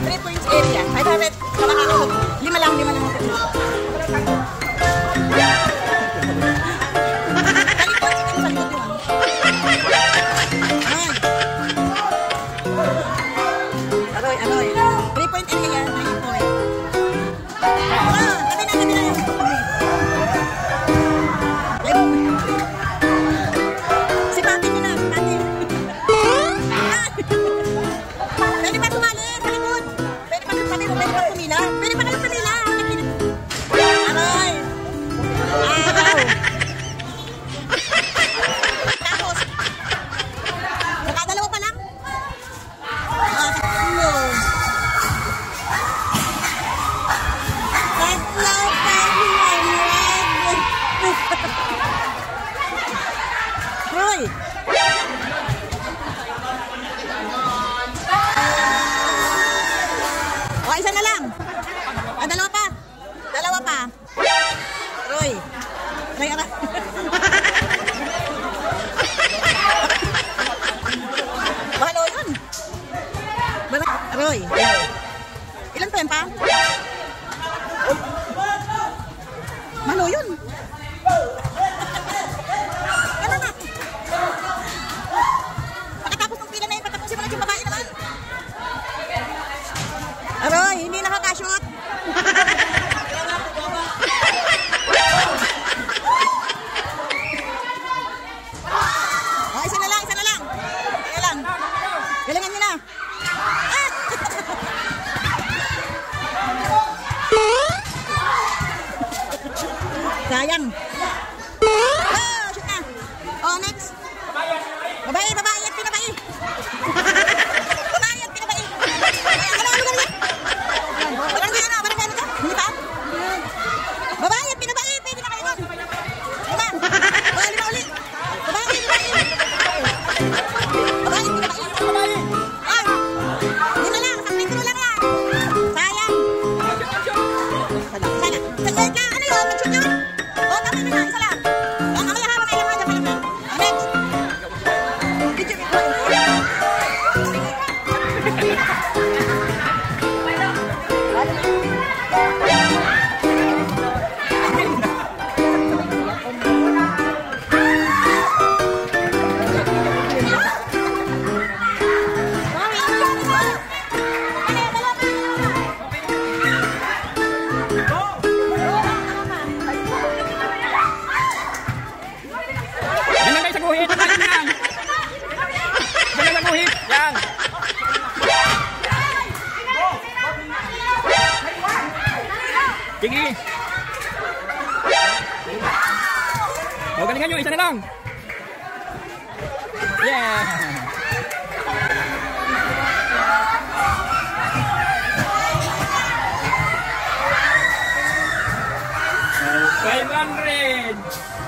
3 points area. 500. Lima lang. Aroy. 3 point area yan. 9 point. Gabi na. Si Pati nyo na. Pwede pa tumali sa likod. Pwede pa pumila. Aroy. Tapos. Nakadalawa pa lang. Roy. O, isa na lang. Dalawa pa. Roy. Bahalo yun. Roy. Ilan pa yan pa? Mahalo yun. Pagkatapos ng pila na yun, patapusin mo na yung babae naman. Aroy, hindi nakakashoot. Isa na lang. Galingan nyo na. Sayang. Shoot na. Next. Babae at pinabae. Barang gano to? Hindi pa? Babae at pinabae. Pwede na kayo doon. Lima ulit. Babae at pinabae. Ay! Lima lang. Saklit lang lang. Sayang. Sana. Saglit ka. Ano yun? Mag-shoot yun? Tama na. Isa lang. Mamaya ha. Mamaya lang. Next. Yan. Tinggi. Galingan nyo, isa na lang. Yeah. $500.